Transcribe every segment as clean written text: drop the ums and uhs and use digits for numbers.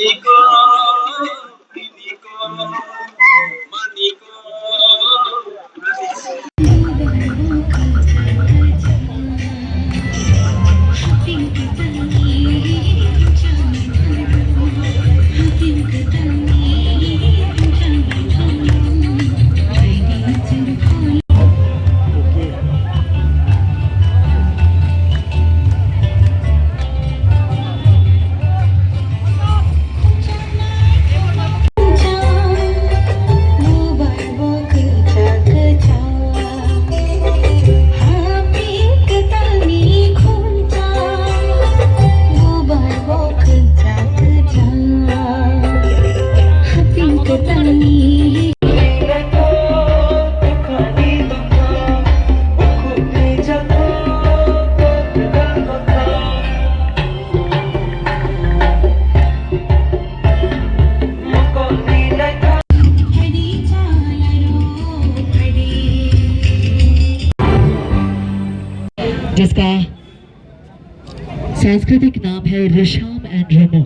Maniko, Maniko, Maniko. जिसका सांस्कृतिक नाम है ऋषाम एंड रेमो।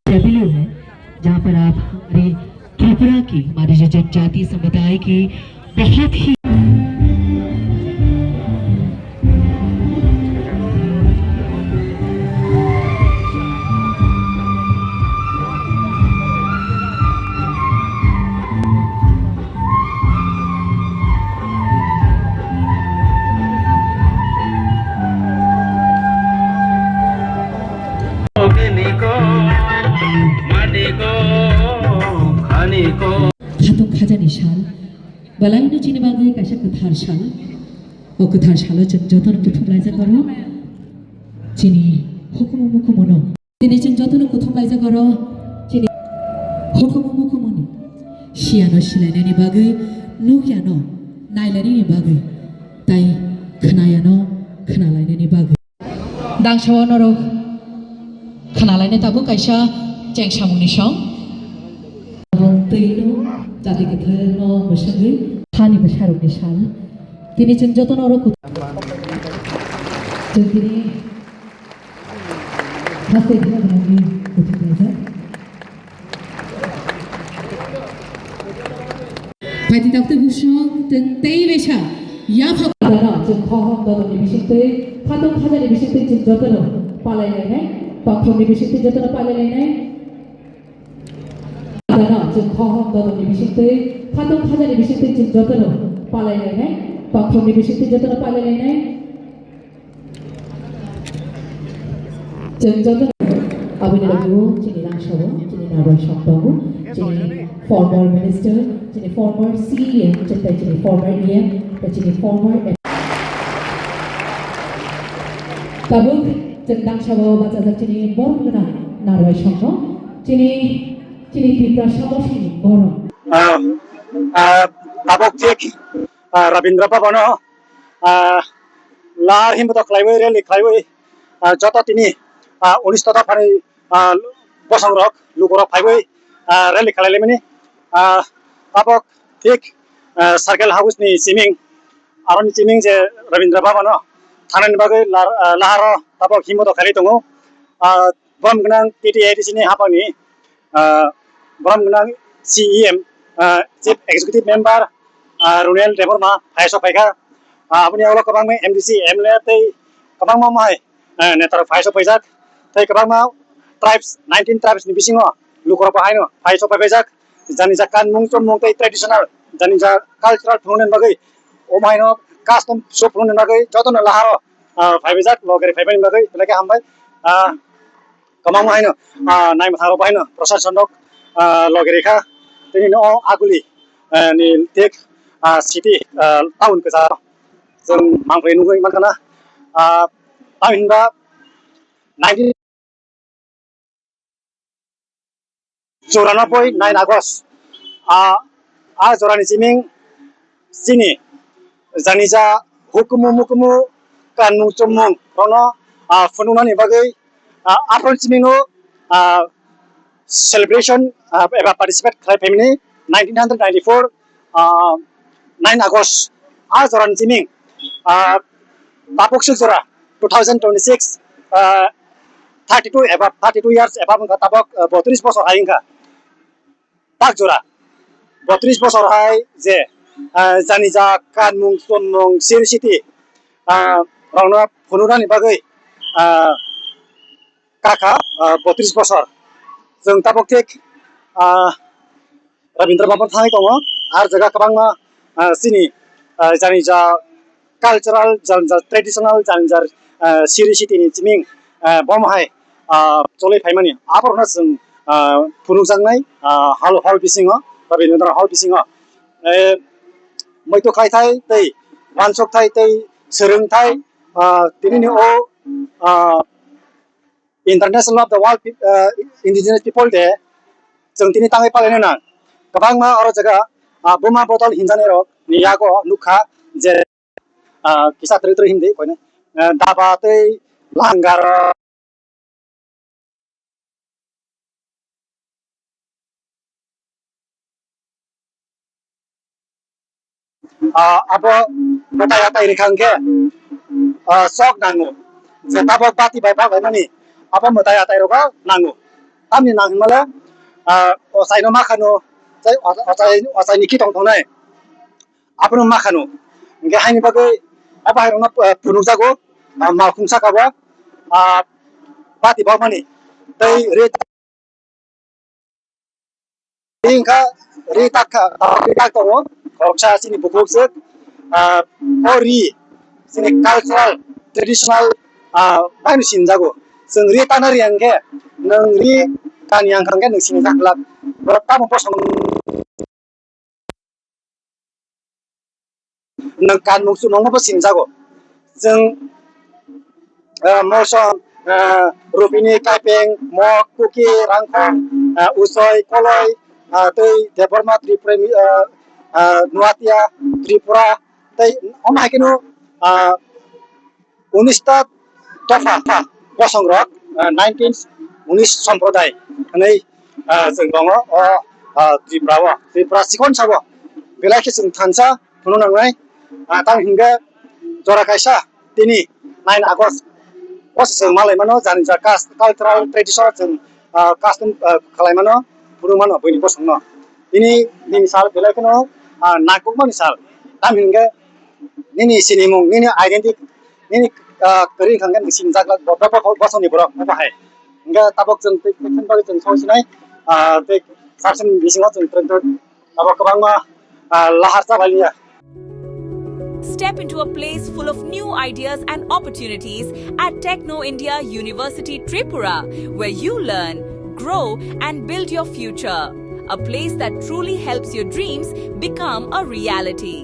रेबिलो है जहाँ पर आप हमारी त्रिपुरा की हमारी जो जनजातीय समुदाय की बहुत ही खातों खाजानी शाल बलाइनो चिने बागे कैसा कथार शाल और कथार शालो जतन कुथुम लाइजा करो चिनी हुकुम मुकुमनो दिने जतन कुथुम लाइजा करो चिनी हुकुम मुकुमनो शियानो शिलाइनानि बागे नुयानो नायलाइनानि बागे ताई खोनायानो खोनालाइनानि बागे दांसावा नरो खोनालाइनो ताबो कैसा जेंसामुनि सं Tino, jadi kita no bersama, hani bersama misal, kini cenjoto noro kut, jadi pasti dia berani kutip aja. Pasti tak terbusuk, tentai besha, ya pak. Dana, cengkau dalam divisite, kadang kadang divisite cenjoto no, palai lainnya, pakrom divisite cenjoto no palai lainnya. Dana, cengkau dalam divisite, kadang kadang divisite cenjoto no, palai lainnya, pakrom divisite cenjoto no palai lainnya. Cenjoto, abang lagi cini langsung, cini naruh syampu, cini former minister, cini former CM, cini former EM, cini former. Tabuk, cendang syampu baca cini borong naruh syampu, cini Tripura syampu sini borong. Tabuk cek, Rabindra Bhavana, lahar himputak klaiwe reli klaiwe, jatuh tini, unis tata pani bosong rok, lukorok klaiwe reli klaiwe mini, tabuk cek, circle house ni siming, aron siming je Rabindra Bhavana, thanan bagai lahar tabuk himputak klaiwe tungu, bom kenang TTI di sini apa ni? Bram Gunang CEM, Chief Executive Member, Runel Deborma, Faiso Paika, Abuni Aula Kabang MDC, MLT, Kabang Mamai, Netar Faiso Paizak, Take Kabang tribes, 19 tribes in Bisingo, Lukopaino, Faiso Paizak, Zanizakan Mungtum Mungte traditional, Zanija cultural Punan Bagay, Omaino, custom soap Punan Bagay, Joton Laharo, Faizak, Logari Fabian Bagay, like a Hambai, Kamang Mahino, Naim Harobaino, Process Sondok, Logerika, then no Aguli, ni take city town ke sana, some Mangfrenu Makana, Aminba 19 Joranapoi 9 August, Jorani Siming, Sini, Zanija, Hukumu Mukumu, Kanu Chumung, Rono, Fununani Bagay, आफ्रोन सिमिङो celebration एबा participate खालामफैमिनि 1994 9 August Jaran सिमिं ताबक जरा 2026 32 एबा 32 years एबा मुंगा ताबक 32 बছर हायिंगा ताक जरा 32 बছर हाय जे जानि जा कानमुं सोनमुं सिरिसिटि रावना फुनुरानि बागै काका 32 बছर जों ताबक थिक रबीन्द्र भवन थानाय दङ आरो जायगा गोबां सिनि जानि जा कालचाराल जानि जा ट्रेडिशनल जानि जा सिरिसिटिनि सिमिं बमहाय चलायफायमानि आबरना जों फुनुजांनाय हल बिसिङो रबीन्द्र हल बिसिङो मैतो खायथाय तै वानसक थाय तै सोरोंथाय तिनिनि ओ International of the World Indigenous People Day जों तिनि ताङै पालायनो ना गोबां मा अर जायगा बोमा बदल हिंजाने रक नियागो नुखा जे किसा त्रि हिंदी कोने दाबा तै लांगार apa betaya tay rikangke sok nangu je tabok bati bai pa bai mani apa betaya tay roka nangu amni nang mala osai no makhano jai osai niki tong tong nai apno makhano nge haini bagai apa hirona punuk jago malkhungsa kaba bati ba mani tai re tingka re takka tak to koroksa sini bukuksuk ori sini cultural traditional bainu sinjago जों रि तानारि angke नों रि तानि angkangke नों sini jaklak berapa posong नों kan mungsu nongmo sini jago जों moson rupini kaipeng mok kuki rangkong usoi koloi tei deborma tripremi nuatia tripura tei omai kenu 19টা दफा बसंरक 19 सम्प्रदाय नै जों दङ त्रिपुरा सिखन साबो बेलाखि जों थानसा फुनु नांनाय तां हिंगे जरा कायसा तिनि 9 आगस्ट बस जों मालाय मानो जानि जा कालचाराल ट्रेडिशन जों कास्टम खालायमानो फुनु मानो बयनि बसंनो तिनि निनि साल बेलाखिनो नागबो मानि साल तां हिंगे निनि सिनिमुं निनि आइडेन्टिटी निनि करी खांगन मिसिन जागला बब्बा बसनि बरक बाहाय इंगा ताबक जों पेखन बागै जों सौसिनाय ते साबसिन बिसिङाव जों ट्रेन्ड ताबक गोबां लाहार जाबायनिया Step into a place full of new ideas and opportunities at Techno India University Tripura, where you learn, grow and build your future. A place that truly helps your dreams become a reality.